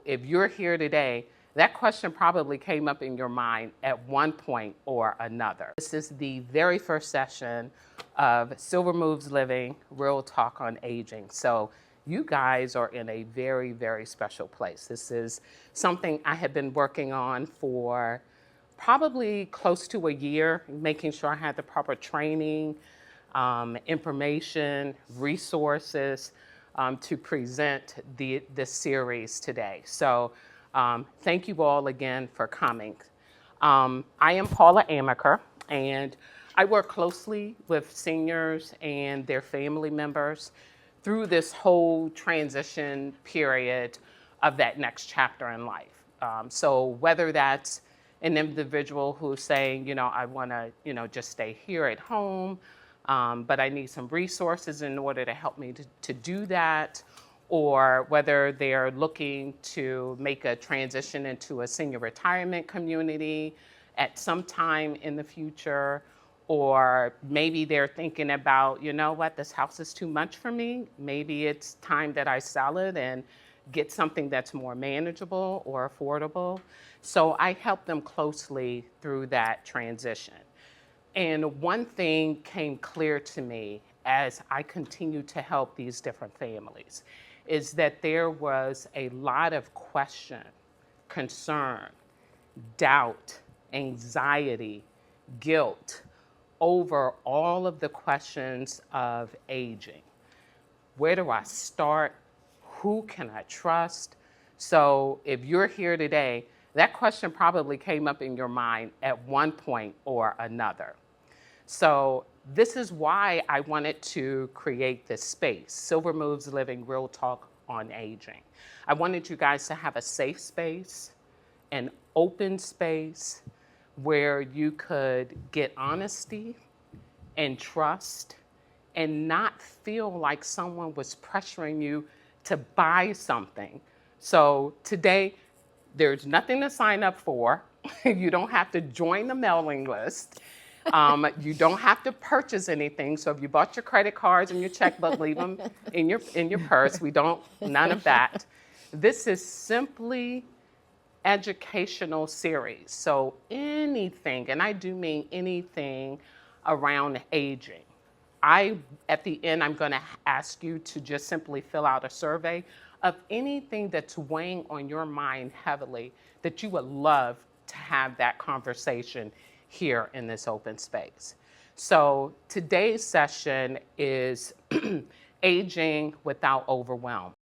if you're here today, that question probably came up in your mind at one point or another. This is the very first session of Silver Moves Living, Real Talk on Aging. So you guys are in a very, very special place. This is something I have been working on for probably close to a year, making sure I had the proper training, information, resources to present this series today. So thank you all again for coming. I am Paula Amaker, and I work closely with seniors and their family members through this whole transition period of that next chapter in life. So whether that's an individual who's saying, I want to, just stay here at home, but I need some resources in order to help me to do that, or whether they're looking to make a transition into a senior retirement community at some time in the future, or maybe they're thinking about, this house is too much for me. Maybe it's time that I sell it and get something that's more manageable or affordable. So I help them closely through that transition. And one thing came clear to me as I continued to help these different families is that there was a lot of question, concern, doubt, anxiety, guilt over all of the questions of aging. Where do I start? Who can I trust? So if you're here today, that question probably came up in your mind at one point or another. So this is why I wanted to create this space, Silver Moves Living, Real Talk on Aging. I wanted you guys to have a safe space, an open space where you could get honesty and trust and not feel like someone was pressuring you to buy something. So today, there's nothing to sign up for. You don't have to join the mailing list. You don't have to purchase anything. So if you bought your credit cards and your checkbook, leave them in your purse. None of that. This is simply educational series. So anything, and I do mean anything around aging. At the end, I'm going to ask you to just simply fill out a survey of anything that's weighing on your mind heavily that you would love to have that conversation here in this open space. So today's session is aging without overwhelm.